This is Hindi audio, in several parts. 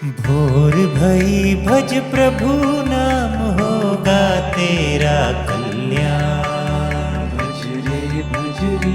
भोर भई भज प्रभु नाम होगा तेरा कल्याण। भज रे भज रे।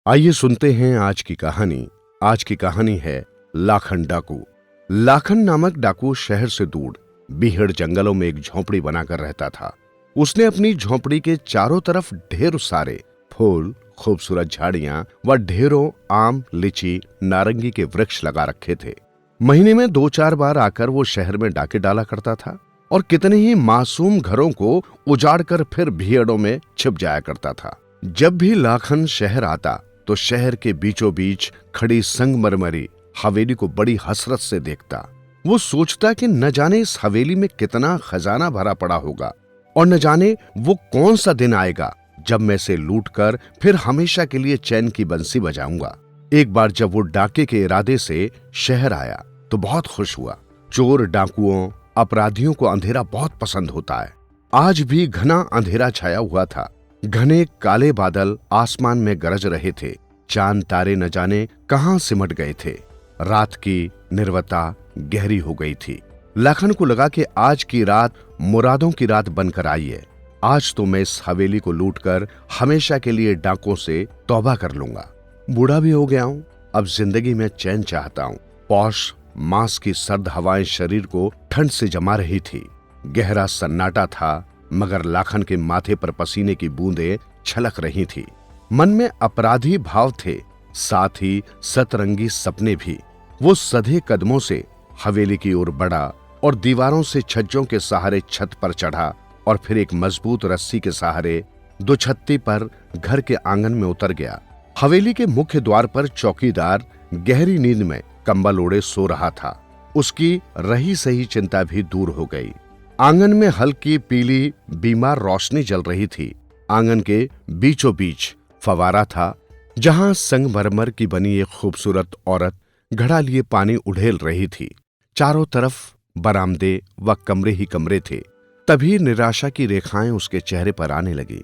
आइए सुनते हैं आज की कहानी। आज की कहानी है लाखन डाकू। लाखन नामक डाकू शहर से दूर बीहड़ जंगलों में एक झोंपड़ी बनाकर रहता था। उसने अपनी झोंपड़ी के चारों तरफ ढेर सारे फूल, खूबसूरत झाड़ियां व ढेरों आम, लीची, नारंगी के वृक्ष लगा रखे थे। महीने में 2-4 बार आकर वो शहर में डाके डाला करता था और कितने ही मासूम घरों को उजाड़कर फिर भीड़ों में छिप जाया करता था। जब भी लाखन शहर आता तो शहर के बीचों बीच खड़ी संगमरमरी हवेली को बड़ी हसरत से देखता। वो सोचता कि न जाने इस हवेली में कितना खजाना भरा पड़ा होगा और न जाने वो कौन सा दिन आएगा जब मैं इसे लूटकर फिर हमेशा के लिए चैन की बंसी बजाऊंगा। एक बार जब वो डाके के इरादे से शहर आया तो बहुत खुश हुआ। चोर, डाकुओं, अपराधियों को अंधेरा बहुत पसंद होता है। आज भी घना अंधेरा छाया हुआ था। घने काले बादल आसमान में गरज रहे थे। चांद तारे न जाने कहां सिमट गए थे। रात की निर्वता गहरी हो गई थी। लाखन को लगा कि आज की रात मुरादों की रात बनकर आई है। आज तो मैं इस हवेली को लूटकर हमेशा के लिए डाकों से तौबा कर लूंगा। बूढ़ा भी हो गया हूं, अब जिंदगी में चैन चाहता हूं। पौष मास की सर्द हवाएं शरीर को ठंड से जमा रही थी। गहरा सन्नाटा था, मगर लाखन के माथे पर पसीने की बूंदें छलक रही थी। मन में अपराधी भाव थे, साथ ही सतरंगी सपने भी। वो सधे कदमों से हवेली की ओर बढ़ा और दीवारों से छज्जों के सहारे छत पर चढ़ा और फिर एक मजबूत रस्सी के सहारे दुछत्ती पर घर के आंगन में उतर गया। हवेली के मुख्य द्वार पर चौकीदार गहरी नींद में कंबल ओढ़े सो रहा था। उसकी रही सही चिंता भी दूर हो गई। आंगन में हल्की पीली बीमार रोशनी जल रही थी। आंगन के बीचों बीच फवारा था, जहां संगमरमर की बनी एक खूबसूरत औरत घड़ा लिए पानी उड़ेल रही थी। चारों तरफ बरामदे व कमरे ही कमरे थे। तभी निराशा की रेखाएं उसके चेहरे पर आने लगी।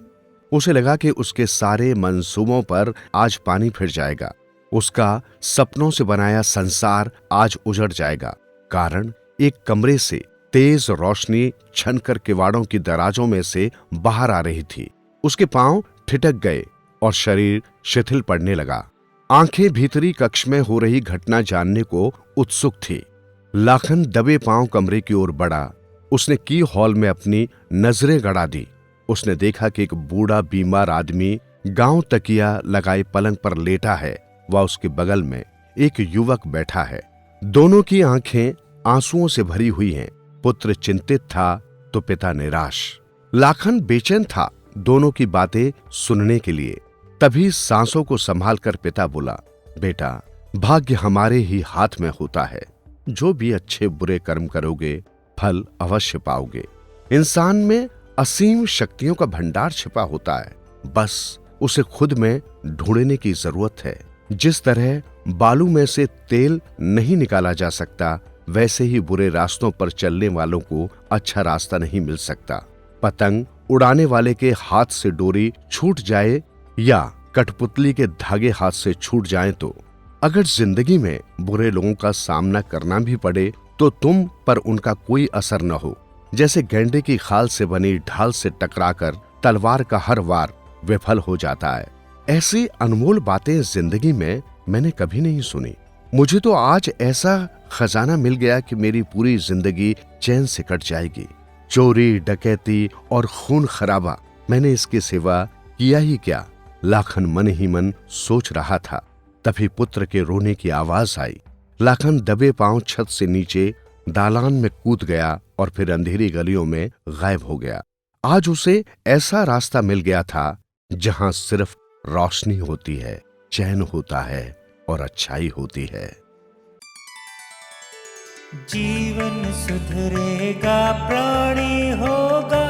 उसे लगा कि उसके सारे मंसूबों पर आज पानी फिर जाएगा। उसका सपनों से बनाया संसार आज उजड़ जाएगा। कारण एक कमरे से तेज रोशनी छनकर किवाड़ों की दराजों में से बाहर आ रही थी। उसके पांव ठिठक गए और शरीर शिथिल पड़ने लगा। आंखें भीतरी कक्ष में हो रही घटना जानने को उत्सुक थी। लाखन दबे पांव कमरे की ओर बढ़ा। उसने की हॉल में अपनी नजरें गड़ा दी। उसने देखा कि एक बूढ़ा बीमार आदमी गांव तकिया लगाए पलंग पर लेटा है व उसके बगल में एक युवक बैठा है। दोनों की आंखें आंसुओं से भरी हुई हैं। पुत्र चिंतित था तो पिता निराश। लाखन बेचैन था दोनों की बातें सुनने के लिए। तभी सांसों को संभालकर पिता बोला, बेटा, भाग्य हमारे ही हाथ में होता है। जो भी अच्छे बुरे कर्म करोगे फल अवश्य पाओगे। इंसान में असीम शक्तियों का भंडार छिपा होता है, बस उसे खुद में ढूंढने की जरूरत है। जिस तरह बालू में से तेल नहीं निकाला जा सकता, वैसे ही बुरे रास्तों पर चलने वालों को अच्छा रास्ता नहीं मिल सकता। पतंग उड़ाने वाले के हाथ से डोरी छूट जाए या कठपुतली के धागे हाथ से छूट जाएं तो अगर जिंदगी में बुरे लोगों का सामना करना भी पड़े तो तुम पर उनका कोई असर न हो। जैसे गेंडे की खाल से बनी ढाल से टकराकर तलवार का हर वार विफल हो जाता है। ऐसी अनमोल बातें जिंदगी में मैंने कभी नहीं सुनी। मुझे तो आज ऐसा खजाना मिल गया कि मेरी पूरी जिंदगी चैन से कट जाएगी। चोरी, डकैती और खून खराबा, मैंने इसके सिवा किया ही क्या? लाखन मन ही मन सोच रहा था। तभी पुत्र के रोने की आवाज आई। लाखन दबे पांव छत से नीचे दालान में कूद गया और फिर अंधेरी गलियों में गायब हो गया। आज उसे ऐसा रास्ता मिल गया था जहां सिर्फ रोशनी होती है, चैन होता है और अच्छाई होती है। जीवन सुधरेगा, प्राणी होगा